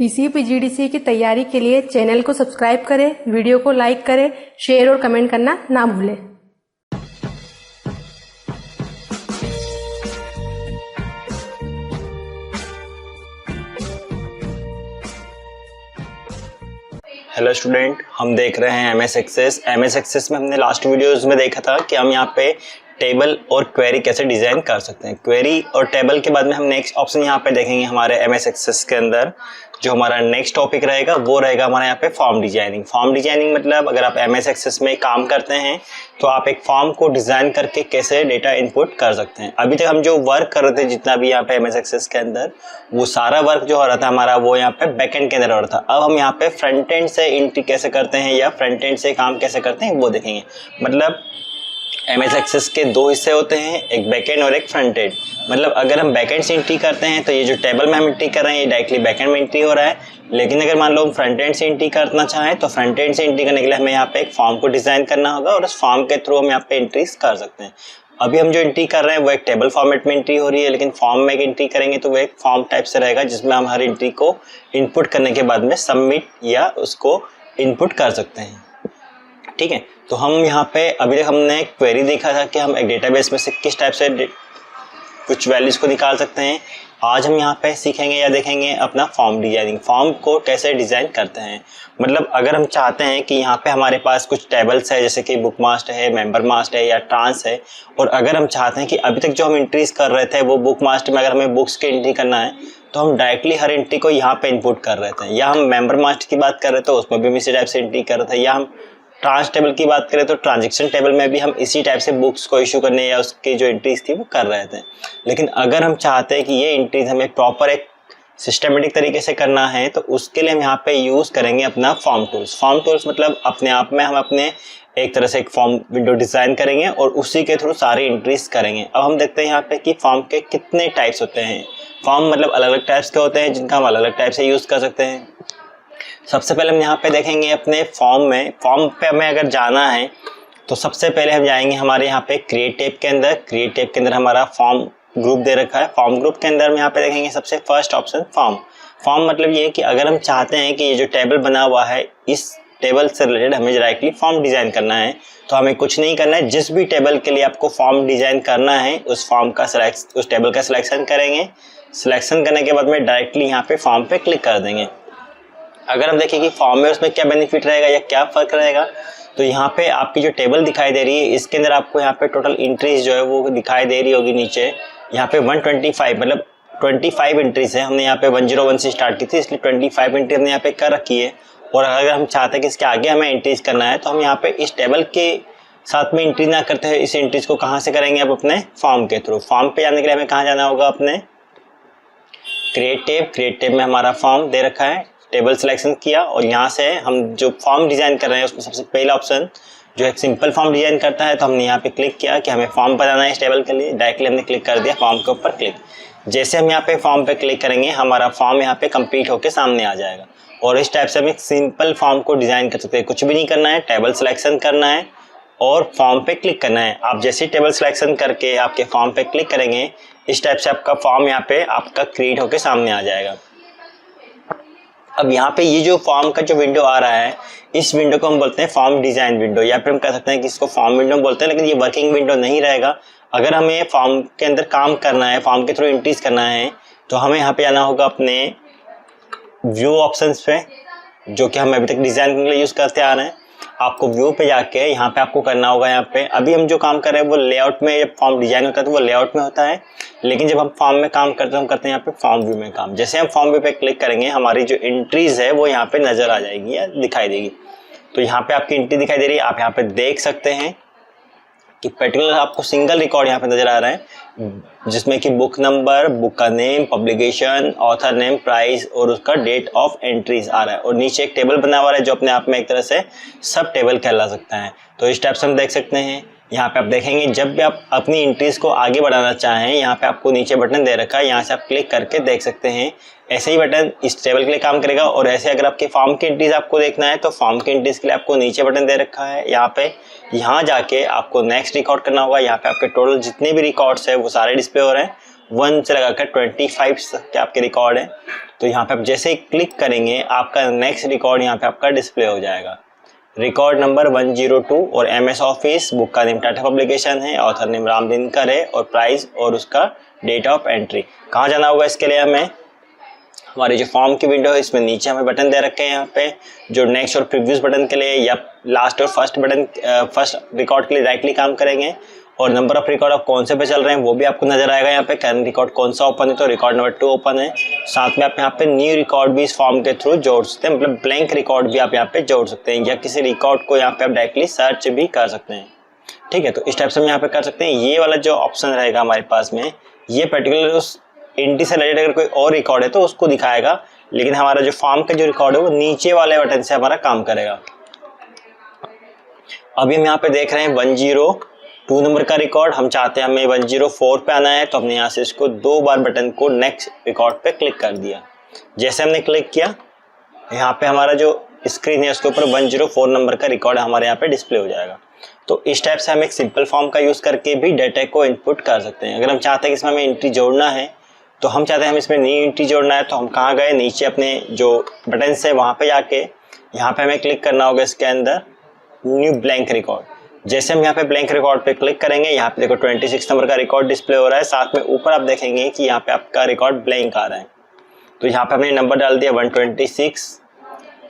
DCA PGDCA की तैयारी के लिए चैनल को सब्सक्राइब करें, वीडियो को लाइक करें, शेयर और कमेंट करना ना भूलें। हेलो स्टूडेंट, हम देख रहे हैं एमएस एक्सेस। एमएस एक्सेस में हमने लास्ट वीडियोस में देखा था कि हम यहाँ पे टेबल और क्वेरी कैसे डिजाइन कर सकते हैं। क्वेरी और टेबल के बाद में हम नेक्स्ट ऑप्शन यहाँ पे देखेंगे हमारे एमएस एक्सेस के अंदर। जो हमारा नेक्स्ट टॉपिक रहेगा वो रहेगा हमारा यहाँ पे फॉर्म डिजाइनिंग। फॉर्म डिजाइनिंग मतलब अगर आप एमएस एक्सेस में काम करते हैं तो आप एक फॉर्म को डिजाइन करके कैसे डेटा इनपुट कर सकते हैं। अभी तक हम जो वर्क कर रहे थे जितना भी यहाँ पे एमएस एक्सेस के अंदर, वो सारा वर्क जो हो रहा था हमारा वो यहाँ पे बैकएंड के अंदर हो रहा था। अब हम यहाँ पे फ्रंट एंड से एंट्री कैसे करते हैं या फ्रंट एंड से काम कैसे करते हैं वो देखेंगे। मतलब एमएस एक्सेस के दो हिस्से होते हैं, एक बैकएंड और एक फ्रंट एंड। मतलब अगर हम बैकएंड से एंट्री करते हैं तो ये जो टेबल में हम एंट्री कर रहे हैं ये डायरेक्टली बैकएंड में एंट्री हो रहा है। लेकिन अगर मान लो हम फ्रंट एंड से एंट्री करना चाहें तो फ्रंट एंड से एंट्री करने के लिए हमें यहाँ पे एक फॉर्म को डिजाइन करना होगा और उस फॉर्म के थ्रू हम यहाँ पे एंट्रीज कर सकते हैं। अभी हम जो एंट्री कर रहे हैं वो एक टेबल फॉर्मेट में एंट्री हो रही है, लेकिन फॉर्म में एंट्री करेंगे तो वो एक फॉर्म टाइप से रहेगा जिसमें हम हर एंट्री को इनपुट करने के बाद में सबमिट या उसको इनपुट कर सकते हैं। ठीक है, तो हम यहाँ पे अभी तक हमने क्वेरी देखा था कि हम एक डेटाबेस में से किस टाइप से कुछ वैल्यूज को निकाल सकते हैं। आज हम यहाँ पे सीखेंगे या देखेंगे अपना फॉर्म डिजाइनिंग। फॉर्म को कैसे डिजाइन करते हैं, मतलब अगर हम चाहते हैं कि यहाँ पे हमारे पास कुछ टेबल्स है जैसे कि बुक मास्ट है, मेंबर मास्ट है या ट्रांस है, और अगर हम चाहते हैं कि अभी तक जो हम एंट्रीज कर रहे थे वो बुक मास्ट में अगर हमें बुक्स की एंट्री करना है तो हम डायरेक्टली हर एंट्री को यहाँ पे इनपुट कर रहे थे, या हम मेंबर मास्ट की बात कर रहे थे उसमें भी हम इसी टाइप से एंट्री कर रहे थे, या हम ट्रांस टेबल की बात करें तो ट्रांजैक्शन टेबल में भी हम इसी टाइप से बुक्स को इशू करने या उसकी जो एंट्रीज थी वो कर रहे थे। लेकिन अगर हम चाहते हैं कि ये एंट्रीज हमें प्रॉपर एक सिस्टमेटिक तरीके से करना है तो उसके लिए हम यहाँ पे यूज करेंगे अपना फॉर्म टूल्स। फॉर्म टूल्स मतलब अपने आप में हम अपने एक तरह से एक फॉर्म विंडो डिजाइन करेंगे और उसी के थ्रू सारी एंट्रीज करेंगे। अब हम देखते हैं यहाँ पे कि फॉर्म के कितने टाइप्स होते हैं। फॉर्म मतलब अलग अलग टाइप्स के होते हैं जिनका हम अलग अलग टाइप से यूज कर सकते हैं। सबसे पहले हम यहाँ पे देखेंगे अपने फॉर्म में, फॉर्म पे हमें अगर जाना है तो सबसे पहले हम जाएंगे हमारे यहाँ पे क्रिएट टैब के अंदर। क्रिएट टैब के अंदर हमारा फॉर्म ग्रुप दे रखा है। फॉर्म ग्रुप के अंदर हम यहाँ पे देखेंगे सबसे फर्स्ट ऑप्शन फॉर्म। फॉर्म मतलब ये है कि अगर हम चाहते हैं कि ये जो टेबल बना हुआ है इस टेबल से रिलेटेड हमें डायरेक्टली फॉर्म डिजाइन करना है तो हमें कुछ नहीं करना है। जिस भी टेबल के लिए आपको फॉर्म डिजाइन करना है उस टेबल का सिलेक्शन करेंगे। सिलेक्शन करने के बाद में डायरेक्टली यहाँ पे फॉर्म पे क्लिक कर देंगे। अगर हम देखें कि फॉर्म में उसमें क्या बेनिफिट रहेगा या क्या फर्क रहेगा, तो यहाँ पे आपकी जो टेबल दिखाई दे रही है इसके अंदर आपको यहाँ पे टोटल एंट्रीज जो है वो दिखाई दे रही होगी नीचे। यहाँ पे 125 मतलब 25 एंट्रीज है। हमने यहाँ पे 101 से स्टार्ट की थी इसलिए 25 एंट्री हमने यहाँ पे कर रखी है। और अगर हम चाहते हैं कि इसके आगे हमें एंट्रीज करना है तो हम यहाँ पे इस टेबल के साथ में एंट्री ना करते हुए इस एंट्रीज को कहाँ से करेंगे, अब अपने फॉर्म के थ्रू। फॉर्म पे जाने के लिए हमें कहाँ जाना होगा, अपने क्रिएट टैब। क्रिएट टैब में हमारा फॉर्म दे रखा है, टेबल सिलेक्शन किया और यहाँ से हम जो फॉर्म डिजाइन कर रहे हैं उसमें सबसे पहला ऑप्शन जो एक सिंपल फॉर्म डिजाइन करता है तो हमने यहाँ पे क्लिक किया कि हमें फॉर्म बनाना है इस टेबल के लिए। डायरेक्टली हमने क्लिक कर दिया फॉर्म के ऊपर क्लिक। जैसे हम यहाँ पे फॉर्म पे क्लिक करेंगे हमारा फॉर्म यहाँ पे कंप्लीट होकर सामने आ जाएगा। और इस टाइप से हम एक सिंपल फॉर्म को डिजाइन कर सकते हैं। कुछ भी नहीं करना है, टेबल सिलेक्शन करना है और फॉर्म पे क्लिक करना है। आप जैसे टेबल सिलेक्शन करके आपके फॉर्म पे क्लिक करेंगे इस टाइप से आपका फॉर्म यहाँ पे आपका क्रिएट होकर सामने आ जाएगा। अब यहाँ पे ये जो फॉर्म का जो विंडो आ रहा है इस विंडो को हम बोलते हैं फॉर्म डिजाइन विंडो, या फिर हम कह सकते हैं कि इसको फॉर्म विंडो बोलते हैं, लेकिन ये वर्किंग विंडो नहीं रहेगा। अगर हमें फॉर्म के अंदर काम करना है, फॉर्म के थ्रू एंट्रीज करना है तो हमें यहाँ पे आना होगा अपने व्यू ऑप्शंस पे, जो कि हम अभी तक डिजाइन के लिए यूज करते आ रहे हैं। आपको व्यू पे जाके यहाँ पे आपको करना होगा, यहाँ पे अभी हम जो काम कर रहे हैं वो लेआउट में, जब फॉर्म डिजाइन होता है तो वो लेआउट में होता है, लेकिन जब हम फॉर्म में काम करते हैं हम करते हैं यहाँ पे फॉर्म व्यू में काम। जैसे हम फॉर्म व्यू पे क्लिक करेंगे हमारी जो एंट्रीज है वो यहाँ पे नजर आ जाएगी या दिखाई देगी। तो यहाँ पे आपकी एंट्री दिखाई दे रही है, आप यहाँ पे देख सकते हैं कि पर्टिकुलर आपको सिंगल रिकॉर्ड यहाँ पे नजर आ रहा है जिसमें कि बुक नंबर, बुक का name, publication, author name, price और उसका डेट ऑफ एंट्रीज आ रहा है। और नीचे एक टेबल बना हुआ है जो अपने आप में एक तरह से सब टेबल कहला सकता है। तो इस टाइप से हम देख सकते हैं। यहाँ पे आप देखेंगे जब भी आप अपनी एंट्रीज को आगे बढ़ाना चाहें यहाँ पे आपको नीचे बटन दे रखा है, यहाँ से आप क्लिक करके देख सकते हैं। ऐसे ही बटन इस टेबल के लिए काम करेगा। और ऐसे अगर आपके फॉर्म की एंट्रीज आपको देखना है तो फॉर्म की एंट्रीज के लिए आपको नीचे बटन दे रखा है यहाँ पे। यहाँ जाके आपको नेक्स्ट रिकॉर्ड करना होगा। यहाँ पे आपके टोटल जितने भी रिकॉर्ड्स है वो सारे डिस्प्ले हो रहे हैं 1 से लगाकर 25 तक के आपके रिकॉर्ड हैं। तो यहाँ पे आप जैसे ही क्लिक करेंगे आपका नेक्स्ट रिकॉर्ड यहाँ पे आपका डिस्प्ले हो जाएगा। रिकॉर्ड नंबर 102 और MS ऑफिस, बुक का नेम टाटा पब्लिकेशन है, ऑथर नेम राम दिनकर है और प्राइस और उसका डेट ऑफ एंट्री। कहाँ जाना होगा इसके लिए हमें, हमारी जो फॉर्म की विंडो है इसमें नीचे हमें बटन दे रखे हैं यहाँ पे, जो नेक्स्ट और प्रीवियस बटन के लिए या लास्ट और फर्स्ट बटन फर्स्ट रिकॉर्ड के लिए डायरेक्टली काम करेंगे। और नंबर ऑफ रिकॉर्ड आप कौन से पे चल रहे हैं वो भी आपको नजर आएगा यहाँ पे। करंट रिकॉर्ड कौन सा ओपन है, तो रिकॉर्ड नंबर 2 ओपन है। साथ में आप यहाँ पे न्यू रिकॉर्ड भी इस फॉर्म के थ्रू जोड़ सकते हैं, मतलब ब्लैंक रिकॉर्ड भी आप यहाँ पे जोड़ सकते हैं या किसी रिकॉर्ड को यहाँ पे आप डायरेक्टली सर्च भी कर सकते हैं। ठीक है, तो इस टाइप से हम यहाँ पे कर सकते हैं। ये वाला जो ऑप्शन रहेगा हमारे पास में, ये पर्टिकुलर उस एंट्री से रिलेटेड अगर कोई और रिकॉर्ड है तो उसको दिखाएगा, लेकिन हमारा जो फॉर्म का जो रिकॉर्ड है वो नीचे वाले बटन से हमारा काम करेगा। अभी हम यहाँ पे देख रहे हैं 102 नंबर का रिकॉर्ड, हम चाहते हैं हमें 104 पे आना है, तो हमने यहाँ से इसको 2 बार बटन को नेक्स्ट रिकॉर्ड पे क्लिक कर दिया। जैसे हमने क्लिक किया यहाँ पे हमारा जो स्क्रीन है उसके ऊपर 104 नंबर का रिकॉर्ड हमारे यहाँ पे डिस्प्ले हो जाएगा। तो इस टाइप से हम एक सिंपल फॉर्म का यूज करके भी डाटा को इनपुट कर सकते हैं। अगर हम चाहते हैं कि इसमें हमें एंट्री जोड़ना है, तो हम चाहते हैं हम इसमें न्यू एंट्री जोड़ना है, तो हम कहाँ गए, नीचे अपने जो बटन है वहाँ पे जाके यहाँ पे हमें क्लिक करना होगा इसके अंदर न्यू ब्लैंक रिकॉर्ड। जैसे हम यहाँ पे ब्लैंक रिकॉर्ड पे क्लिक करेंगे, यहाँ पे देखो 26 नंबर का रिकॉर्ड डिस्प्ले हो रहा है। साथ में ऊपर आप देखेंगे कि यहाँ पे आपका रिकॉर्ड ब्लैंक आ रहा है। तो यहाँ पे हमने नंबर डाल दिया 126,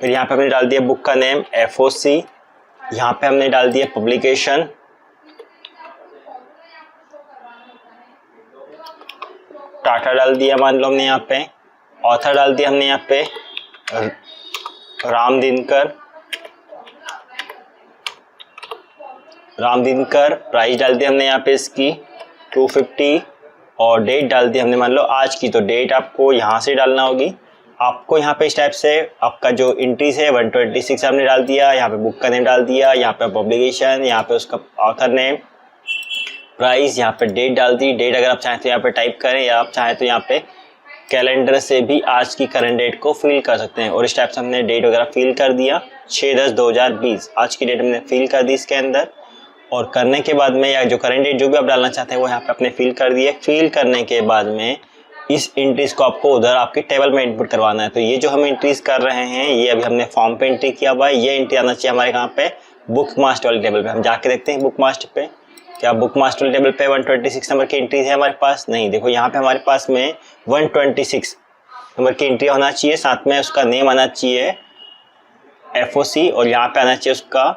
फिर यहाँ पे हमने डाल दिया बुक का नेम FOC, यहाँ पे हमने डाल दिया पब्लिकेशन, टाटा डाल दिया मान लो हमने यहाँ पे, ऑथर डाल दिया हमने यहाँ पे राम दिनकर, प्राइस डाल दिया हमने यहाँ पे इसकी 250 और डेट डाल दी हमने मान लो आज की। तो डेट आपको यहाँ से डालना होगी। आपको यहाँ पे इस टाइप से आपका जो एंट्रीज है 126 हमने डाल दिया, यहाँ पे बुक का नेम डाल दिया, यहाँ पे पब्लिकेशन, यहाँ पे उसका ऑथर नेम, प्राइस, यहाँ पे डेट डाल दी। डेट अगर आप चाहें तो यहाँ पे टाइप करें या आप चाहें तो यहाँ पे कैलेंडर से भी आज की करंट डेट को फिल कर सकते हैं। और इस टाइप से हमने डेट वगैरह फिल कर दिया 6/10/2020 आज की डेट हमने फिल कर दी इसके अंदर। और करने के बाद में या जो करंट डेट जो भी आप डालना चाहते हैं वो यहाँ पे अपने फिल कर दिए। फिल करने के बाद में इस एंट्रीज को आपको उधर आपके टेबल में इनपुट करवाना है। तो ये जो हम एंट्रीज कर रहे हैं ये अभी हमने फॉर्म पे एंट्री किया हुआ है, ये एंट्री आना चाहिए हमारे यहाँ पे बुक मास्टर वाले टेबल पे। हम जाके देखते हैं बुक मास्टर पे, क्या बुक मास्टर वाले टेबल पे 126 नंबर की एंट्रीज है हमारे पास? नहीं, देखो यहाँ पे हमारे पास में 126 नंबर की एंट्री होना चाहिए, साथ में उसका नेम आना चाहिए FOC और यहाँ पे आना चाहिए उसका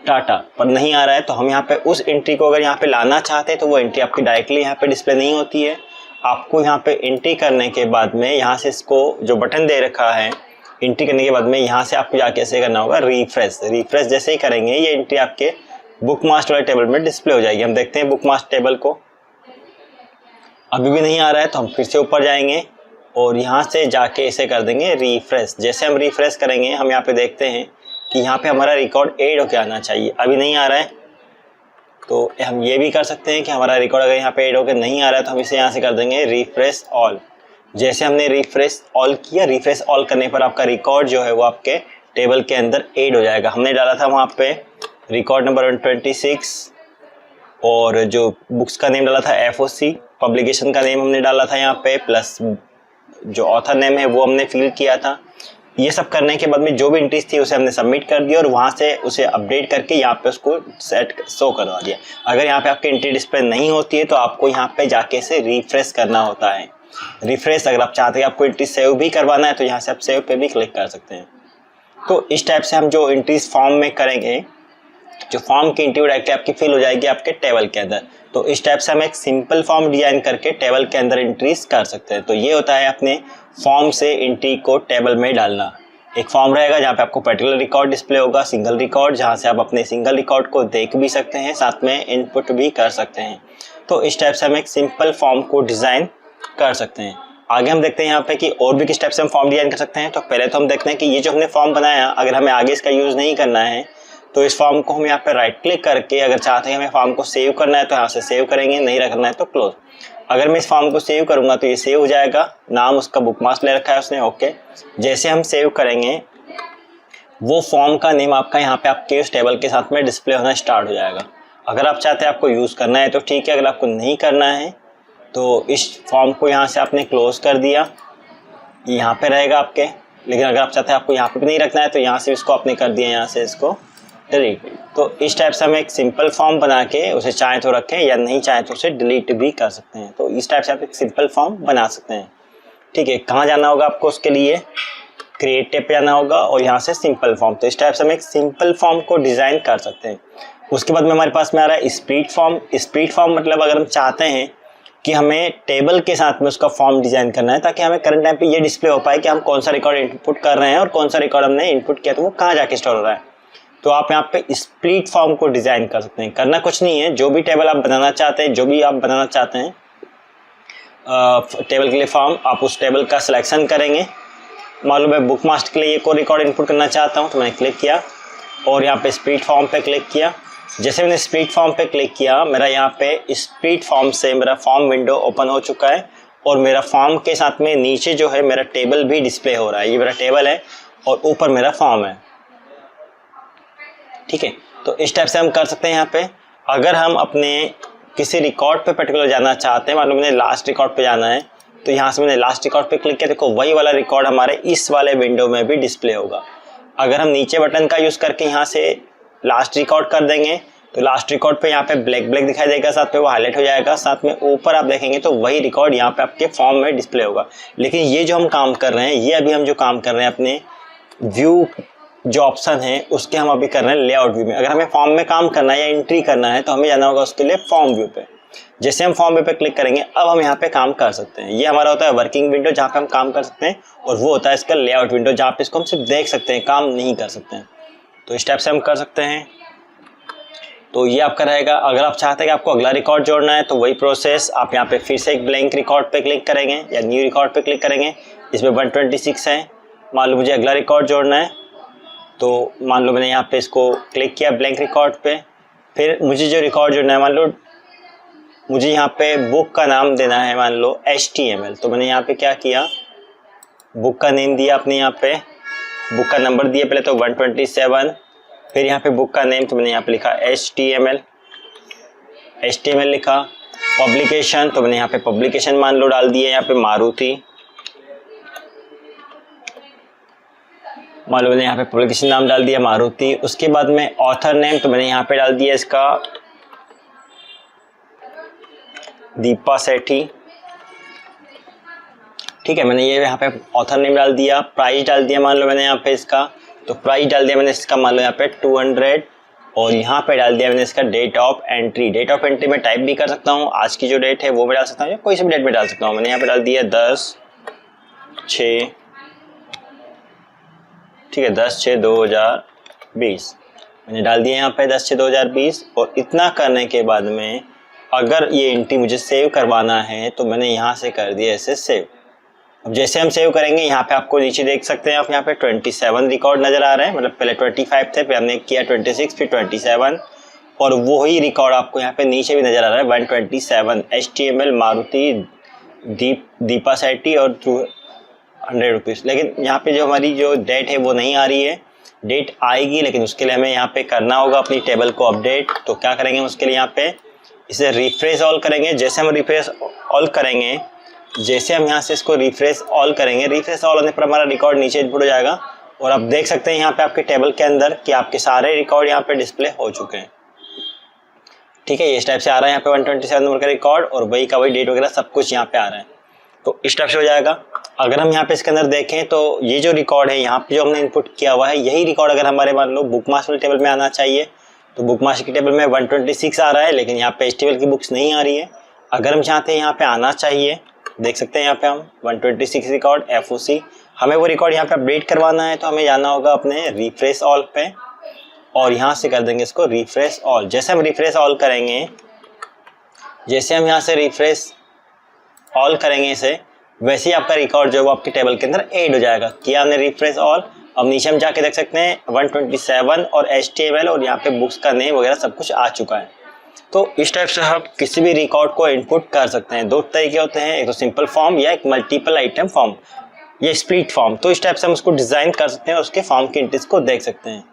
टाटा, पर नहीं आ रहा है। तो हम यहाँ पे उस एंट्री को अगर यहाँ पे लाना चाहते हैं तो वो एंट्री आपकी डायरेक्टली यहाँ पे डिस्प्ले नहीं होती है। आपको यहाँ पे एंट्री करने के बाद में यहाँ से इसको जो बटन दे रखा है एंट्री करने के बाद में यहाँ से आपको जाके ऐसे करना होगा रिफ्रेश। जैसे ही करेंगे ये एंट्री आपके बुक मास्टर वाले टेबल में डिस्प्ले हो जाएगी। हम देखते हैं बुक मास्टर टेबल को, अभी भी नहीं आ रहा है तो हम फिर से ऊपर जाएंगे और यहाँ से जाके ऐसे कर देंगे रिफ्रेश। जैसे हम रिफ्रेश करेंगे हम यहाँ पे देखते हैं कि यहाँ पे हमारा रिकॉर्ड ऐड होके आना चाहिए, अभी नहीं आ रहा है। तो हम ये भी कर सकते हैं कि हमारा रिकॉर्ड अगर यहाँ पे ऐड होके नहीं आ रहा है तो हम इसे यहाँ से कर देंगे रिफ्रेश ऑल। जैसे हमने रिफ्रेश ऑल किया, रिफ्रेश ऑल करने पर आपका रिकॉर्ड जो है वो आपके टेबल के अंदर ऐड हो जाएगा। हमने डाला था वहाँ पे रिकॉर्ड नंबर 126 और जो बुक्स का नेम डाला था FOC, पब्लिकेशन का नेम हमने डाला था यहाँ पे, प्लस जो ऑथर नेम है वो हमने फिल किया था। ये सब करने के बाद में जो भी एंट्रीज थी उसे हमने सबमिट कर दिया और वहाँ से उसे अपडेट करके यहाँ पे उसको शो करवा दिया। अगर यहाँ पे आपकी एंट्री डिस्प्ले नहीं होती है तो आपको यहाँ पे जाके इसे रिफ्रेश करना होता है। रिफ्रेश अगर आप चाहते हैं आपको एंट्री सेव भी करवाना है तो यहाँ से आप सेव पे भी क्लिक कर सकते हैं। तो इस टाइप से हम जो एंट्रीज फॉर्म में करेंगे, जो फॉर्म की एंट्री डायरेक्टली आपकी फिल हो जाएगी आपके टेबल के अंदर। तो इस टाइप से हम एक सिंपल फॉर्म डिजाइन करके टेबल के अंदर एंट्रीज कर सकते हैं। तो ये होता है अपने फॉर्म से एंट्री को टेबल में डालना। एक फॉर्म रहेगा जहाँ पे आपको पर्टिकुलर रिकॉर्ड डिस्प्ले होगा, सिंगल रिकॉर्ड, जहाँ से आप अपने सिंगल रिकॉर्ड को देख भी सकते हैं, साथ में इनपुट भी कर सकते हैं। तो इस टाइप से हम एक सिंपल फॉर्म को डिज़ाइन कर सकते हैं। आगे हम देखते हैं यहाँ पे कि और भी किस टाइप से हम फॉर्म डिजाइन कर सकते हैं। तो पहले तो हम देखते हैं कि ये जो हमने फॉर्म बनाया, अगर हमें आगे इसका यूज़ नहीं करना है तो इस फॉर्म को हम यहाँ पे राइट क्लिक करके अगर चाहते हैं हमें फॉर्म को सेव करना है तो यहाँ से सेव करेंगे, नहीं रखना है तो क्लोज। अगर मैं इस फॉर्म को सेव करूँगा तो ये सेव हो जाएगा, नाम उसका बुकमार्क ले रखा है उसने, ओके। जैसे हम सेव करेंगे वो फॉर्म का नेम आपका यहाँ पे आपके उस टेबल के साथ में डिस्प्ले होना स्टार्ट हो जाएगा। अगर आप चाहते हैं आपको यूज़ करना है तो ठीक है, अगर आपको नहीं करना है तो इस फॉर्म को यहाँ से आपने क्लोज कर दिया, यहाँ पे रहेगा आपके। लेकिन अगर आप चाहते हैं आपको यहाँ पे भी नहीं रखना है तो यहाँ से इसको आपने कर दिया यहाँ से इसको डिलीट। तो इस टाइप से हम एक सिंपल फॉर्म बना के उसे चाहे तो रखें या नहीं चाहे तो उसे डिलीट भी कर सकते हैं। तो इस टाइप से आप एक सिंपल फॉर्म बना सकते हैं। ठीक है, कहाँ जाना होगा आपको उसके लिए? क्रिएट टैब पे जाना होगा और यहाँ से सिंपल फॉर्म। तो इस टाइप से हम एक सिंपल फॉर्म को डिज़ाइन कर सकते हैं। उसके बाद में हमारे पास में आ रहा है स्प्लिट फॉर्म। स्प्लिट फॉर्म मतलब अगर हम चाहते हैं कि हमें टेबल के साथ में उसका फॉर्म डिज़ाइन करना है ताकि हमें करंट टाइम पे ये डिस्प्ले हो पाए कि हम कौन सा रिकॉर्ड इनपुट कर रहे हैं और कौन सा रिकॉर्ड हमने इनपुट किया तो वो कहाँ जाके स्टोर हो रहा है। तो आप यहाँ पे स्प्लिट फॉर्म को डिज़ाइन कर सकते हैं। करना कुछ नहीं है, जो भी टेबल आप बनाना चाहते हैं, जो भी आप बनाना चाहते हैं टेबल के लिए फॉर्म, आप उस टेबल का सिलेक्शन करेंगे। मालूम है बुक मास्टर के लिए एक और रिकॉर्ड इनपुट करना चाहता हूँ तो मैंने क्लिक किया और यहाँ पे स्प्लिट फॉर्म पे क्लिक किया। जैसे मैंने स्प्लिट फॉर्म पे क्लिक किया, मेरा यहाँ पे स्प्लिट फॉर्म से मेरा फॉर्म विंडो ओपन हो चुका है और मेरा फॉर्म के साथ में नीचे जो है मेरा टेबल भी डिस्प्ले हो रहा है। ये मेरा टेबल है और ऊपर मेरा फॉर्म है। ठीक है, तो इस टाइप से हम कर सकते हैं। यहाँ पे अगर हम अपने किसी रिकॉर्ड पे पर्टिकुलर जाना चाहते हैं, मालूम मैंने लास्ट रिकॉर्ड पे जाना है तो यहाँ से मैंने लास्ट रिकॉर्ड पे क्लिक किया, देखो वही वाला रिकॉर्ड हमारे इस वाले विंडो में भी डिस्प्ले होगा। अगर हम नीचे बटन का यूज़ करके यहाँ से लास्ट रिकॉर्ड कर देंगे तो लास्ट रिकॉर्ड पे यहाँ पे ब्लैक ब्लैक दिखाई देगा, साथ में वो हाईलाइट हो जाएगा, साथ में ऊपर आप देखेंगे तो वही रिकॉर्ड यहाँ पे आपके फॉर्म में डिस्प्ले होगा। लेकिन ये जो हम काम कर रहे हैं, ये अभी हम जो काम कर रहे हैं अपने व्यू जो ऑप्शन है उसके हम अभी कर रहे हैं लेआउट व्यू में। अगर हमें फॉर्म में काम करना है या एंट्री करना है तो हमें जाना होगा उसके लिए फॉर्म व्यू पे। जैसे हम फॉर्म व्यू पे क्लिक करेंगे अब हम यहाँ पे काम कर सकते हैं। ये हमारा होता है वर्किंग विंडो जहाँ पे हम काम कर सकते हैं और वो होता है इसका लेआउट विंडो जहाँ पे इसको हम सिर्फ देख सकते हैं, काम नहीं कर सकते हैं। तो इस टाइप से हम कर सकते हैं। तो ये आपका रहेगा। अगर आप चाहते हैं कि आपको अगला रिकॉर्ड जोड़ना है तो वही प्रोसेस, आप यहाँ पे फिर से एक ब्लैंक रिकॉर्ड पे क्लिक करेंगे या न्यू रिकॉर्ड पे क्लिक करेंगे। इसमें 126 है, मान लो मुझे अगला रिकॉर्ड जोड़ना है तो मान लो मैंने यहाँ पे इसको क्लिक किया ब्लैंक रिकॉर्ड पे। फिर मुझे जो रिकॉर्ड जोड़ना है, मान लो मुझे यहाँ पे बुक का नाम देना है, मान लो HTML। तो मैंने यहाँ पे क्या किया, बुक का नेम दिया अपने, यहाँ पे बुक का नंबर दिया पहले तो 127, फिर यहाँ पे बुक का नेम तो मैंने यहाँ पे लिखा HTML लिखा। पब्लिकेशन तो मैंने यहाँ पे पब्लिकेशन मान लो डाल दिया, यहाँ पे मारुति, मान लो मैंने यहाँ पे पब्लिकेशन नाम डाल दिया मारुति। उसके बाद में ऑथर नेम तो मैंने यहाँ पे डाल दिया इसका दीपा सेठी। ठीक है, मैंने ये यहाँ पे ऑथर नेम डाल दिया। प्राइस डाल दिया मान लो मैंने यहाँ पे इसका, तो प्राइस डाल दिया मैंने इसका मान लो यहाँ पे 200 और यहाँ पे डाल दिया मैंने इसका date of entry. Date of entry में टाइप भी कर सकता हूँ, आज की जो डेट है वो भी डाल सकता हूँ या कोई सी भी डेट में डाल सकता हूँ। मैंने यहाँ पे डाल दिया 10/6, ठीक है 10/6/2020 मैंने डाल दिया यहाँ पे 10/6/2020। और इतना करने के बाद में अगर ये एंट्री मुझे सेव करवाना है तो मैंने यहाँ से कर दिया ऐसे सेव। अब जैसे हम सेव करेंगे यहाँ पे आपको नीचे देख सकते हैं, आप यहाँ पे 27 रिकॉर्ड नज़र आ रहे हैं, मतलब पहले 25 थे, फिर हमने किया 26, फिर 27 और वही रिकॉर्ड आपको यहाँ पे नीचे भी नज़र आ रहा है 127 HTML मारुति दीपा सेठी और 200 रुपीज़। लेकिन यहाँ पे जो हमारी जो डेट है वो नहीं आ रही है, डेट आएगी, लेकिन उसके लिए हमें यहाँ पे करना होगा अपनी टेबल को अपडेट। तो क्या करेंगे उसके लिए, यहाँ पे इसे रिफ्रेश ऑल करेंगे। जैसे हम रिफ्रेश ऑल करेंगे, जैसे हम यहाँ से इसको रिफ्रेश ऑल करेंगे, रिफ्रेश ऑल होने पर हमारा रिकॉर्ड नीचे इनपुट हो जाएगा और आप देख सकते हैं यहाँ पे आपके टेबल के अंदर कि आपके सारे रिकॉर्ड यहाँ पे डिस्प्ले हो चुके हैं। ठीक है, ये इस टाइप से आ रहा है यहाँ पे 127 नंबर का रिकॉर्ड और वही का वही डेट वगैरह सब कुछ यहाँ पे आ रहा है। तो इस टाइप से हो जाएगा। अगर हम यहाँ पे इसके अंदर देखें तो ये जो रिकॉर्ड है यहाँ पे जो हमने इनपुट किया हुआ है, यही रिकॉर्ड अगर हमारे मान लो बुक मास्टर टेबल में आना चाहिए तो बुक मास्टर की टेबल में 126 आ रहा है, लेकिन यहाँ पे HTML की बुक्स नहीं आ रही है। अगर हम चाहते हैं यहाँ पे आना चाहिए, देख सकते हैं यहाँ पे हम 126 रिकॉर्ड FOC, हमें वो रिकॉर्ड यहाँ पे अपडेट करवाना है तो हमें जाना होगा अपने रिफ्रेश ऑल पे और यहाँ से कर देंगे इसको रिफ्रेश ऑल। जैसे हम रिफ्रेश ऑल करेंगे, जैसे हम यहाँ से रिफ्रेश ऑल करेंगे इसे, वैसे ही आपका रिकॉर्ड जो है वो आपके टेबल के अंदर ऐड हो जाएगा। किया हमने रिफ्रेश ऑल, अब नीचे हम जाके देख सकते हैं 127 और HTML और यहाँ पे बुक्स का नेम वगैरह सब कुछ आ चुका है। तो इस टाइप से हम किसी भी रिकॉर्ड को इनपुट कर सकते हैं। दो तरीके होते हैं, एक तो सिंपल फॉर्म या एक मल्टीपल आइटम फॉर्म या स्प्लिट फॉर्म। तो इस टाइप से हम उसको डिज़ाइन कर सकते हैं और उसके फॉर्म की एंट्रीज को देख सकते हैं।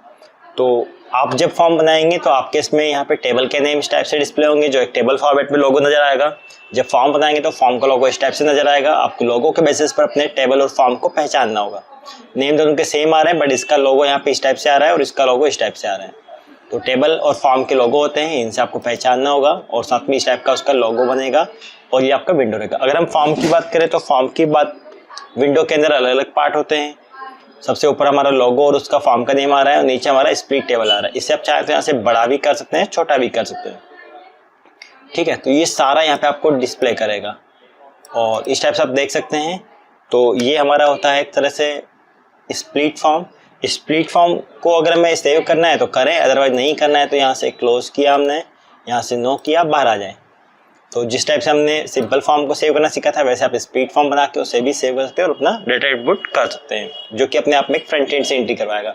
तो आप जब फॉर्म बनाएंगे तो आपके इसमें यहाँ पे टेबल के नेम इस टाइप से डिस्प्ले होंगे, जो एक टेबल फॉर्मेट में लोगो नजर आएगा। जब फॉर्म बनाएंगे तो फॉर्म का लोगो इस टाइप से नजर आएगा। आपको लोगो के बेसिस पर अपने टेबल और फॉर्म को पहचानना होगा। नेम दोनों के सेम आ रहे हैं, बट इसका लोगो यहाँ पे इस टाइप से आ रहा है और इसका लोगो इस टाइप से आ रहा है। तो टेबल और फॉर्म के लोगो होते हैं, इनसे आपको पहचानना होगा और साथ में इस टाइप का उसका लोगो बनेगा और ये आपका विंडो रहेगा। अगर हम फॉर्म की बात करें तो फॉर्म की बात विंडो के अंदर अलग अलग पार्ट होते हैं। सबसे ऊपर हमारा लोगो और उसका फॉर्म का नेम आ रहा है और नीचे हमारा स्प्लिट टेबल आ रहा है। इसे आप चाहे तो यहाँ से बड़ा भी कर सकते हैं, छोटा भी कर सकते हैं। ठीक है, तो ये सारा यहाँ पे आपको डिस्प्ले करेगा और इस टाइप से आप देख सकते हैं। तो ये हमारा होता है एक तरह से स्प्लिट फॉर्म। स्प्लिट फॉर्म को अगर हमें सेव करना है तो करें, अदरवाइज नहीं करना है तो यहाँ से क्लोज किया हमने, यहाँ से नो किया, बाहर आ जाए। तो जिस टाइप से हमने सिंपल फॉर्म को सेव करना सीखा था वैसे आप स्प्लिट फॉर्म बना के उसे भी सेव कर सकते हैं और अपना डेटा इनपुट कर सकते हैं, जो कि अपने आप में एक फ्रंट एंड से एंट्री करवाएगा।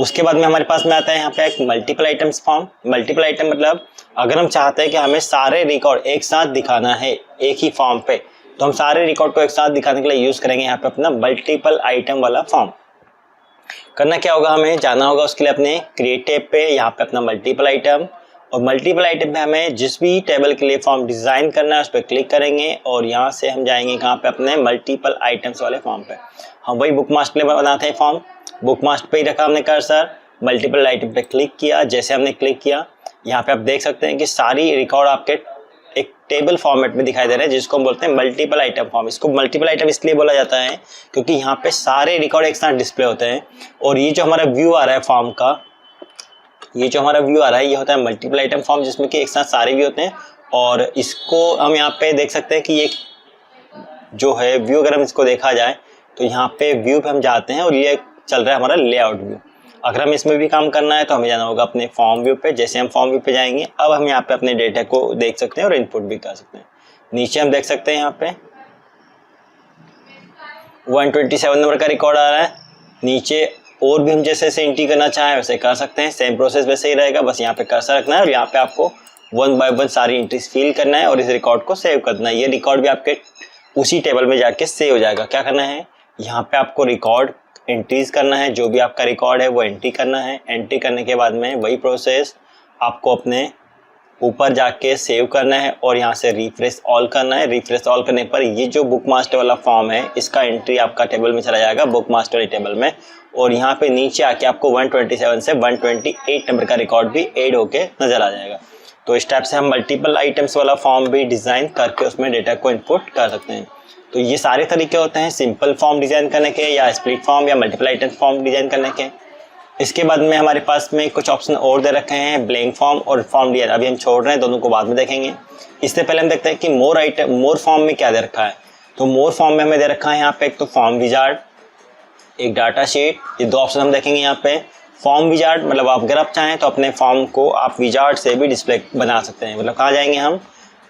उसके बाद में हमारे पास में आता है यहाँ पे एक multiple items form. Multiple item मतलब अगर हम चाहते हैं कि हमें सारे रिकॉर्ड एक साथ दिखाना है एक ही फॉर्म पे, तो हम सारे रिकॉर्ड को एक साथ दिखाने के लिए यूज करेंगे यहाँ पे अपना मल्टीपल आइटम वाला फॉर्म। करना क्या होगा, हमें जाना होगा उसके लिए अपने क्रिएट टैब पे, यहाँ पे अपना मल्टीपल आइटम, और मल्टीपल आइटम पे हमें जिस भी टेबल के लिए फॉर्म डिजाइन करना है उस पर क्लिक करेंगे और यहाँ से हम जाएंगे कहाँ पे, अपने मल्टीपल आइटम्स वाले फॉर्म पे। हम वही बुक मास्टर में बनाते हैं फॉर्म, बुक मास्टर पे ही रखा हमने कर्सर, मल्टीपल आइटम पे क्लिक किया। जैसे हमने क्लिक किया यहाँ पे आप देख सकते हैं कि सारी रिकॉर्ड आपके एक टेबल फॉर्मेट में दिखाई दे रहे हैं, जिसको हम बोलते हैं मल्टीपल आइटम फॉर्म। इसको मल्टीपल आइटम इसलिए बोला जाता है क्योंकि यहाँ पे सारे रिकॉर्ड एक साथ डिस्प्ले होते हैं। और ये जो हमारा व्यू आ रहा है फॉर्म का, ये जो हमारा व्यू आ रहा है ये होता है मल्टीपल आइटम फॉर्म, जिसमें कि एक साथ सारे व्यू होते हैं। और इसको हम यहाँ पे देख सकते हैं कि ये जो है व्यू, अगर हम इसको देखा जाए तो यहाँ पे व्यू पे हम जाते हैं और ये चल रहा है हमारा लेआउट व्यू। अगर हम इसमें भी काम करना है तो हमें जाना होगा अपने फॉर्म व्यू पे। जैसे हम फॉर्म व्यू पे जाएंगे अब हम यहाँ पे अपने डेटा को देख सकते हैं और इनपुट भी कर सकते हैं। नीचे हम देख सकते हैं यहाँ पे 127 नंबर का रिकॉर्ड आ रहा है। नीचे और भी हम जैसे जैसे एंट्री करना चाहें वैसे कर सकते हैं, सेम प्रोसेस वैसे ही रहेगा, बस यहाँ पे कर्सर रखना है और यहाँ पे आपको 1 बाय 1 सारी एंट्रीज फिल करना है और इस रिकॉर्ड को सेव करना है। ये रिकॉर्ड भी आपके उसी टेबल में जाके सेव हो जाएगा। क्या करना है, यहाँ पे आपको रिकॉर्ड एंट्रीज करना है, जो भी आपका रिकॉर्ड है वो एंट्री करना है। एंट्री करने के बाद में वही प्रोसेस आपको अपने ऊपर जाके सेव करना है और यहाँ से रिफ्रेश ऑल करना है। रिफ्रेश ऑल करने पर ये जो बुक मास्टर वाला फॉर्म है इसका एंट्री आपका टेबल में चला जाएगा, बुक मास्टर टेबल में। और यहाँ पे नीचे आके आपको 127 से 128 नंबर का रिकॉर्ड भी ऐड होके नजर आ जाएगा। तो इस टाइप से हम मल्टीपल आइटम्स वाला फॉर्म भी डिजाइन करके उसमें डेटा को इनपुट कर सकते हैं। तो ये सारे तरीके होते हैं सिंपल फॉर्म डिजाइन करने के, या स्प्लिट फॉर्म या मल्टीपल आइटम फॉर्म डिजाइन करने के। इसके बाद में हमारे पास में कुछ ऑप्शन और दे रखे हैं, ब्लैंक फॉर्म और फॉर्म डिजाइन। अभी हम छोड़ रहे हैं, दोनों को बाद में देखेंगे। इससे पहले हम देखते हैं कि मोर फॉर्म में क्या दे रखा है। तो मोर फॉर्म में हमें दे रखा है यहाँ पे एक तो फॉर्म विजार्ड, एक डाटा शीट। ये दो ऑप्शन हम देखेंगे यहाँ पे। फॉर्म विजार्ड मतलब आप अगर आप चाहें तो अपने फॉर्म को आप विजार्ड से भी डिस्प्ले बना सकते हैं। मतलब कहाँ जाएंगे हम,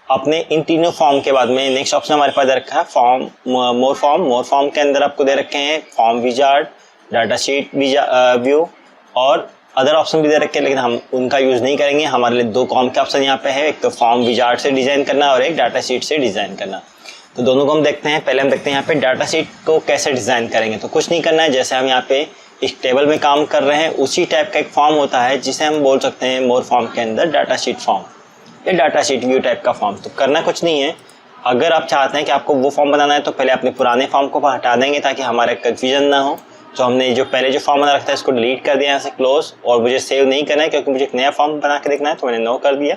अपने इन तीनों फॉर्म के बाद में नेक्स्ट ऑप्शन हमारे पास दे रखा है फॉर्म मोर फॉर्म। मोर फॉर्म के अंदर आपको दे रखे हैं form wizard, data sheet view और अदर ऑप्शन भी दे रखे हैं, लेकिन हम उनका यूज नहीं करेंगे। हमारे लिए दो कॉम के ऑप्शन यहाँ पे है, एक तो फॉर्म विजार्ड से डिजाइन करना और एक डाटा शीट से डिजाइन करना। तो दोनों को हम देखते हैं। पहले हम देखते हैं यहाँ पे डाटा शीट को कैसे डिजाइन करेंगे। तो कुछ नहीं करना है, जैसे हम यहाँ पे इस टेबल में काम कर रहे हैं उसी टाइप का एक फॉर्म होता है जिसे हम बोल सकते हैं मोर फॉर्म के अंदर डाटा शीट फॉर्म या डाटा शीट व्यू टाइप का फॉर्म। तो करना कुछ नहीं है, अगर आप चाहते हैं कि आपको वो फॉर्म बनाना है तो पहले अपने पुराने फॉर्म को हटा देंगे ताकि हमारा कंफ्यूजन ना हो। तो हमने जो पहले जो फॉर्म बना रखा है इसको डिलीट कर दिया यहाँ से क्लोज, और मुझे सेव नहीं करना है क्योंकि मुझे एक नया फॉर्म बना के देखना है, तो मैंने नो कर दिया।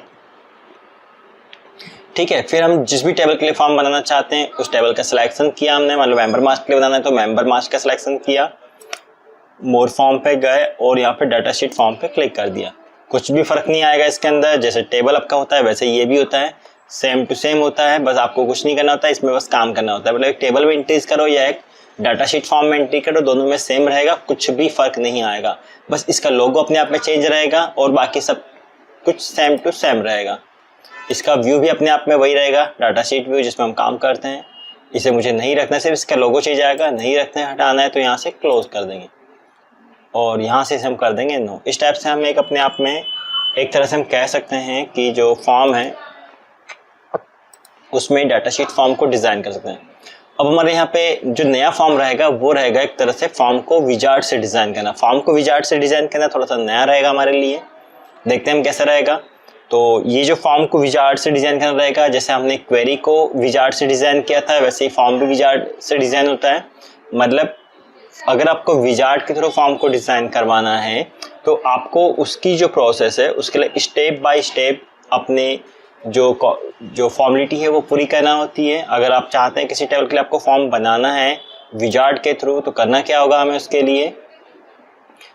ठीक है, फिर हम जिस भी टेबल के लिए फॉर्म बनाना चाहते हैं उस टेबल का सिलेक्शन किया हमने। मतलब मेंबर मास्क के लिए बनाना है तो मेंबर मास्क का सिलेक्शन किया, मोर फॉर्म पे गए और यहाँ पे डाटा शीट फॉर्म पे क्लिक कर दिया। कुछ भी फर्क नहीं आएगा इसके अंदर, जैसे टेबल आपका होता है वैसे ये भी होता है, सेम टू सेम होता है। बस आपको कुछ नहीं करना होता है, इसमें बस काम करना होता है। मतलब एक टेबल में एंट्रीज करो या एक डाटा शीट फॉर्म में एंट्री करो, दोनों में सेम रहेगा, कुछ भी फर्क नहीं आएगा। बस इसका लोगो अपने आप में चेंज रहेगा और बाकी सब कुछ सेम टू सेम रहेगा। इसका व्यू भी अपने आप में वही रहेगा, डाटा शीट व्यू जिसमें हम काम करते हैं। इसे मुझे नहीं रखना, सिर्फ इसका लोगो चेंज आएगा। नहीं रखना है, हटाना है तो यहाँ से क्लोज कर देंगे और यहाँ से हम कर देंगे नो। इस टाइप से हम एक अपने आप में एक तरह से हम कह सकते हैं कि जो फॉर्म है उसमें डाटा शीट फॉर्म को डिजाइन कर सकते हैं। अब हमारे यहाँ पे जो नया फॉर्म रहेगा वो रहेगा एक तरह से फॉर्म को विजार्ड से डिज़ाइन करना। फॉर्म को विजार्ड से डिज़ाइन करना थोड़ा सा नया रहेगा हमारे लिए, देखते हैं हम कैसा रहेगा। तो ये जो फॉर्म को विजार्ड से डिज़ाइन करना रहेगा, जैसे हमने क्वेरी को विजार्ड से डिज़ाइन किया था वैसे ही फॉर्म भी विजार्ड से डिज़ाइन होता है। मतलब अगर आपको विजार्ड के थ्रू फॉर्म को डिज़ाइन करवाना है तो आपको उसकी जो प्रोसेस है उसके लिए स्टेप बाय स्टेप अपने जो फॉर्मेलिटी है वो पूरी करना होती है। अगर आप चाहते हैं किसी टेबल के लिए आपको फॉर्म बनाना है विजार्ड के थ्रू तो करना क्या होगा हमें उसके लिए,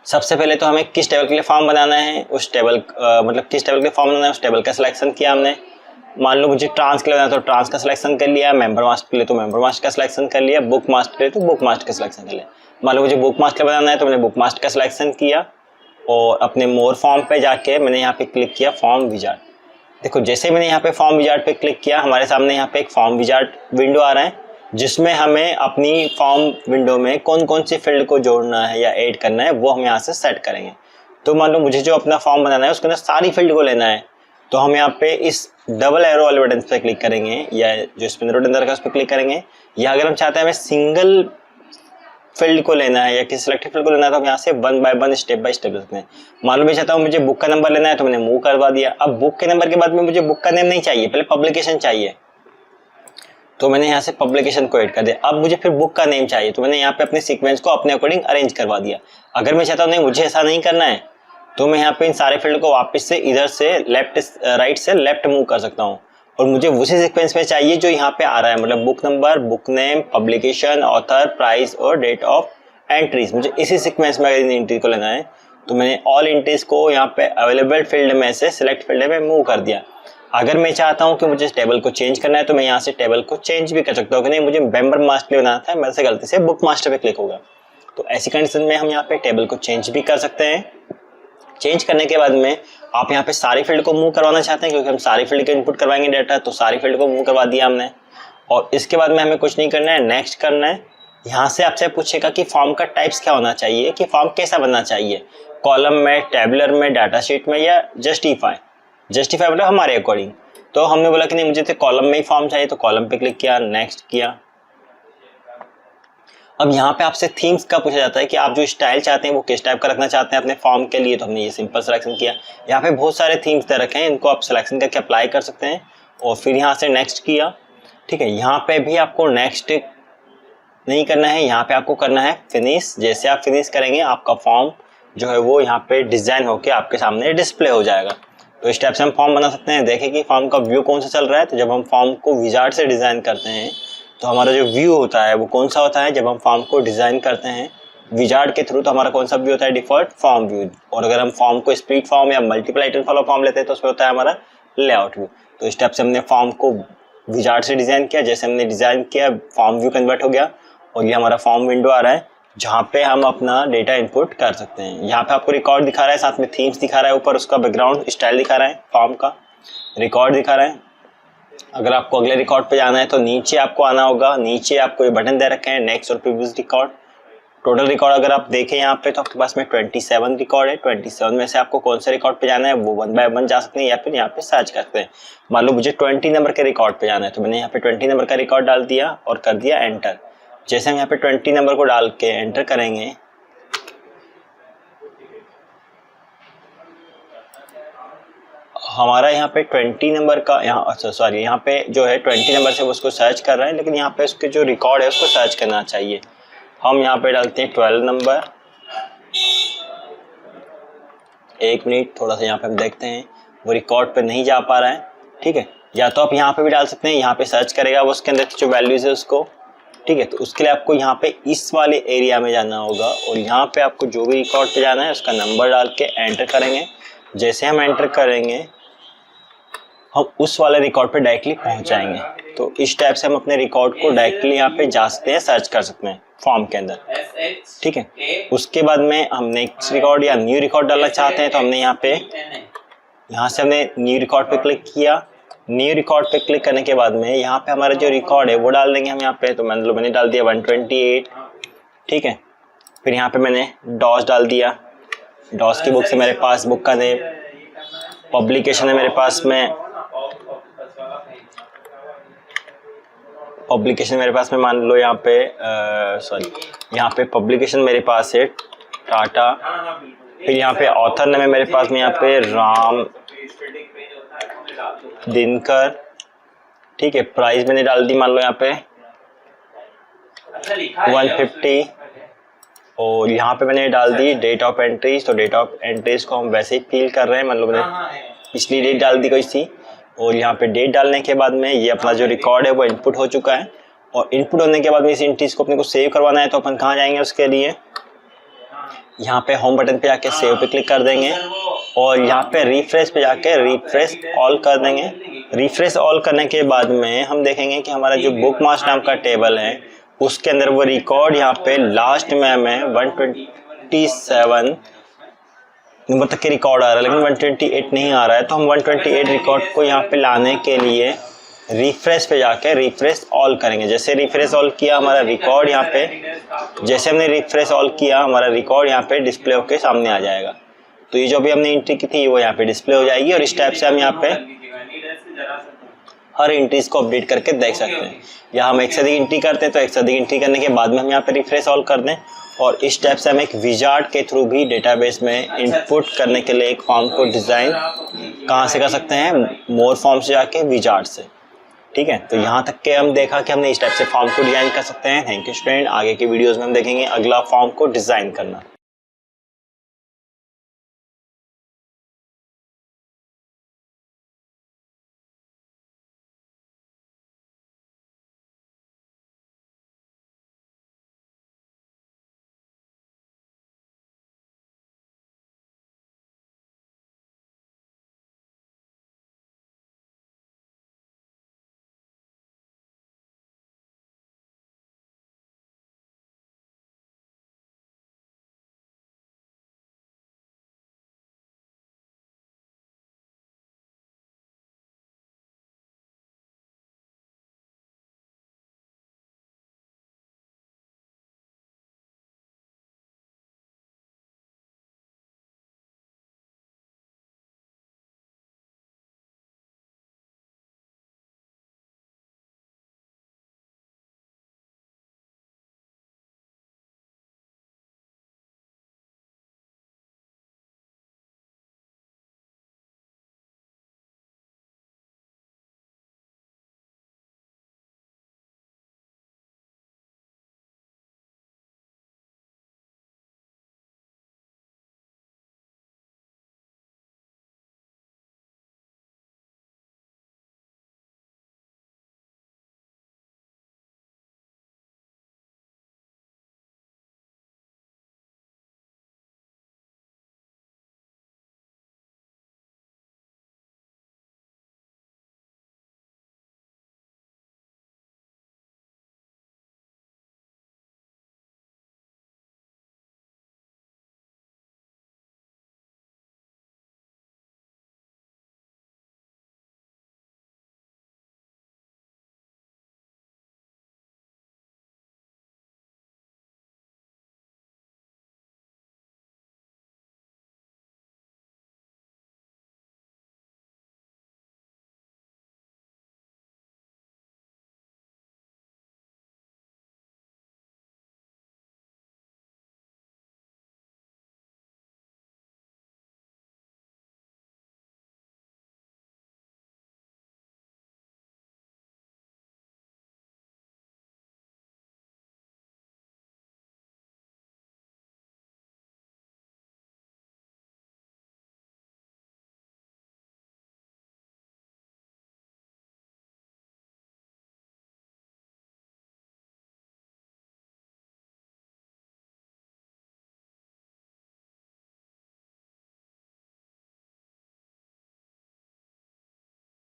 सबसे पहले तो हमें किस टेबल के लिए फॉर्म बनाना है उस टेबल मतलब किस टेबल के लिए फॉर्म बनाना है उस टेबल का सिलेक्शन किया हमने। मान लो मुझे ट्रांस के लिए बनाना तो ट्रांस का सिलेक्शन कर लिया, मेंबर मास्टर के लिए तो मेंबर मास्टर का सिलेक्शन कर लिया, बुक मास्टर के लिए तो बुक मास्टर का सिलेक्शन कर लिया। मान लो मुझे बुक मास्टर बनाना है तो मैंने बुक मास्टर का सिलेक्शन किया और अपने मोर फॉर्म पे जाके मैंने यहाँ पे क्लिक किया फॉर्म विजार्ड। देखो जैसे मैंने यहाँ पे फॉर्म विजार्ड पे क्लिक किया हमारे सामने यहाँ पे एक फॉर्म विजार्ड विंडो आ रहा है जिसमें हमें अपनी फॉर्म विंडो में कौन कौन सी फील्ड को जोड़ना है या ऐड करना है वो हम यहाँ से सेट करेंगे। तो मान लो मुझे जो अपना फॉर्म बनाना है उसके अंदर सारी फील्ड को लेना है तो हम यहाँ पे इस डबल एरो वाले बटन पे क्लिक करेंगे या जो स्पिनर बटन अंदर का उस पर क्लिक करेंगे, या अगर हम चाहते हैं हमें सिंगल फील्ड को लेना है या किसी सिलेक्टेड फील्ड को लेना है तो हम यहाँ से one by one step by step सकते हैं। मालूम मैं चाहता हूँ मुझे बुक का नंबर लेना है तो मैंने मूव करवा दिया। अब बुक के नंबर के बाद में मुझे बुक का नेम नहीं चाहिए, पहले पब्लिकेशन चाहिए तो मैंने यहाँ से पब्लिकेशन को ऐड कर दिया। अब मुझे फिर बुक का नेम चाहिए तो मैंने यहाँ पे अपने सीक्वेंस को अपने अकॉर्डिंग अरेंज करवा दिया। अगर मैं चाहता हूँ नहीं मुझे ऐसा नहीं करना है तो मैं यहाँ पे इन सारे फील्ड को वापस से इधर से राइट से लेफ्ट मूव कर सकता हूँ और मुझे उसी सीक्वेंस में चाहिए जो यहाँ पे आ रहा है, मतलब book number, book name, publication, author, price और डेट ऑफ एंट्रीज। मुझे इसी सीक्वेंस में अगर इन एंट्री को लेना है तो मैंने ऑल एंट्रीज को यहाँ पे अवेलेबल फील्ड में से सिलेक्ट फील्ड में मूव कर दिया। अगर मैं चाहता हूँ कि मुझे टेबल को चेंज करना है तो मैं यहाँ से टेबल को चेंज भी कर सकता हूँ कि नहीं मुझे मेंबर मास्टर बनाना था, मेरे से गलती से बुक मास्टर पे क्लिक होगा। तो ऐसी कंडीशन में हम यहाँ पे टेबल को चेंज भी कर सकते हैं। चेंज करने के बाद में आप यहाँ पे सारी फील्ड को मूव करवाना चाहते हैं क्योंकि हम सारी फील्ड के इनपुट करवाएंगे डाटा, तो सारी फील्ड को मूव करवा दिया हमने। और इसके बाद में हमें कुछ नहीं करना है, नेक्स्ट करना है। यहाँ से आपसे पूछेगा कि फॉर्म का टाइप्स क्या होना चाहिए, कि फॉर्म कैसा बनना चाहिए, कॉलम में, टेबुलर में, डाटा शीट में या जस्टिफाई मतलब हमारे अकॉर्डिंग। तो हमने बोला कि नहीं मुझे तो कॉलम में ही फॉर्म चाहिए तो कॉलम पे क्लिक किया, नेक्स्ट किया। अब यहाँ पे आपसे थीम्स का पूछा जाता है कि आप जो स्टाइल चाहते हैं वो किस टाइप का रखना चाहते हैं अपने फॉर्म के लिए, तो हमने ये सिंपल सिलेक्शन किया। यहाँ पे बहुत सारे थीम्स दे रखे हैं, इनको आप सिलेक्शन करके अप्लाई कर सकते हैं और फिर यहाँ से नेक्स्ट किया। ठीक है, यहाँ पे भी आपको नेक्स्ट नहीं करना है, यहाँ पे आपको करना है फिनिश। जैसे आप फिनिश करेंगे आपका फॉर्म जो है वो यहाँ पे डिजाइन होके आपके सामने डिस्प्ले हो जाएगा। तो इस टाइप से हम फॉर्म बना सकते हैं। देखें कि फॉर्म का व्यू कौन सा चल रहा है। तो जब हम फॉर्म को विजार्ड से डिजाइन करते हैं तो हमारा जो व्यू होता है वो कौन सा होता है, जब हम फॉर्म को डिजाइन करते हैं विजार्ड के थ्रू तो हमारा कौन सा व्यू होता है, डिफॉल्ट फॉर्म व्यू। और अगर हम फॉर्म को स्प्लिट फॉर्म या मल्टीपल आइटम वाला फॉर्म लेते हैं तो उसमें होता है हमारा लेआउट व्यू। तो इस टाइप से हमने फॉर्म को विजार्ड से डिजाइन किया। जैसे हमने डिजाइन किया फॉर्म व्यू कन्वर्ट हो गया और ये हमारा फॉर्म विंडो आ रहा है जहाँ पे हम अपना डेटा इनपुट कर सकते हैं। यहाँ पे आपको रिकॉर्ड दिखा रहा है, साथ में थीम्स दिखा रहा है, ऊपर उसका बैकग्राउंड स्टाइल दिखा रहा है, फॉर्म का रिकॉर्ड दिखा रहा है। अगर आपको अगले रिकॉर्ड पे जाना है तो नीचे आपको आना होगा, नीचे आपको ये बटन दे रखे हैं नेक्स्ट और प्रीवियस रिकॉर्ड। टोटल रिकॉर्ड अगर आप देखें यहाँ पे तो आपके पास में 27 रिकॉर्ड है। 27 में से आपको कौन से रिकॉर्ड पे जाना है वो वन बाय वन जा सकते हैं या फिर यहाँ पे सर्च करते हैं। मान लो मुझे 20 नंबर के रिकॉर्ड पे जाना है तो मैंने यहाँ पे 20 नंबर का रिकॉर्ड डाल दिया और कर दिया एंटर। जैसे हम यहाँ पे 20 नंबर को डाल के एंटर करेंगे हमारा यहाँ पे 20 नंबर का यहाँ पे जो है 20 नंबर से वो उसको सर्च कर रहे हैं, लेकिन यहाँ पे उसके जो रिकॉर्ड है उसको सर्च करना चाहिए। हम यहाँ पे डालते हैं 12 नंबर। एक मिनट, थोड़ा सा यहाँ पे हम देखते हैं, वो रिकॉर्ड पे नहीं जा पा रहा है। ठीक है, या तो आप यहाँ पे भी डाल सकते हैं, यहाँ पे सर्च करेगा वो उसके अंदर जो वैल्यूज है उसको। ठीक है, तो उसके लिए आपको यहाँ पे इस वाले एरिया में जाना होगा और यहाँ पे आपको जो भी रिकॉर्ड पे जाना है उसका नंबर डाल के एंटर करेंगे। जैसे हम एंटर करेंगे हम उस वाले रिकॉर्ड पे डायरेक्टली पहुंच जाएंगे। तो इस टाइप से हम अपने रिकॉर्ड को डायरेक्टली यहाँ पे जा सकते हैं, सर्च कर सकते हैं फॉर्म के अंदर। ठीक है, उसके बाद में हम नेक्स्ट रिकॉर्ड या न्यू रिकॉर्ड डालना चाहते हैं तो हमने यहाँ से हमने न्यू रिकॉर्ड पे क्लिक किया। न्यू रिकॉर्ड पे क्लिक करने के बाद में यहाँ पे हमारा जो रिकॉर्ड है वो डाल देंगे हम यहाँ पे। तो मैंने डाल दिया 128। ठीक है, फिर यहाँ पे मैंने डॉस डाल दिया। डॉस की बुक से मेरे पास बुक का नेम, पब्लिकेशन है मेरे पास में, पब्लिकेशन मेरे पास में मान लो यहाँ पे यहाँ पे पब्लिकेशन मेरे पास है टाटा। फिर यहाँ पे ऑथर नेम है मेरे पास में यहाँ पे राम दिनकर। ठीक है, प्राइस मैंने डाल दी मान लो यहाँ पे 150। और यहाँ पे मैंने डाल दी डेट ऑफ एंट्रीज। तो डेट ऑफ एंट्रीज को हम वैसे ही फिल कर रहे हैं, मतलब मैंने पिछली डेट डाल दी कोई सी। और यहाँ पे डेट डालने के बाद में ये अपना जो रिकॉर्ड है वो इनपुट हो चुका है। और इनपुट होने के बाद में इस एंट्रीज को अपने को सेव करवाना है, तो अपन कहाँ जाएंगे उसके लिए, यहाँ पे होम बटन पे जाके सेव पे क्लिक कर देंगे और यहाँ पे रिफ्रेश पे जाके रिफ्रेश ऑल कर देंगे। रिफ्रेश ऑल करने के बाद में हम देखेंगे कि हमारा जो बुक मार्क्स नाम का टेबल है उसके अंदर वो रिकॉर्ड यहाँ पे लास्ट में हमें 127 नंबर तक के रिकॉर्ड आ रहा है, लेकिन 128 नहीं आ रहा है। तो हम 128 रिकॉर्ड को यहाँ पे लाने के लिए रिफ्रेश पे जाके रिफ्रेश ऑल करेंगे। जैसे रिफ्रेश ऑल किया हमारा रिकॉर्ड यहाँ पे, जैसे हमने रिफ्रेश ऑल किया हमारा रिकॉर्ड यहाँ पे डिस्प्ले होके सामने आ जाएगा। तो ये जो भी हमने एंट्री की थी वो यहाँ पे डिस्प्ले हो जाएगी और इस टाइप से हम यहाँ पे हर एंट्रीज को अपडेट करके देख सकते हैं। या हम एक से अधिक एंट्री करते हैं तो एक से अधिक एंट्री करने के बाद में हम यहाँ पे रिफ्रेश ऑल कर दें और इस टाइप से हम एक विजार्ड के थ्रू भी डेटाबेस में इनपुट करने के लिए एक फॉर्म को डिज़ाइन कहाँ से कर सकते हैं, मोर फॉर्म से जाके विजार्ड से। ठीक है, तो यहाँ तक के हम देखा कि हमने इस टाइप से फॉर्म को डिज़ाइन कर सकते हैं। Thank you student. आगे की वीडियोज़ में हम देखेंगे अगला फॉर्म को डिज़ाइन करना।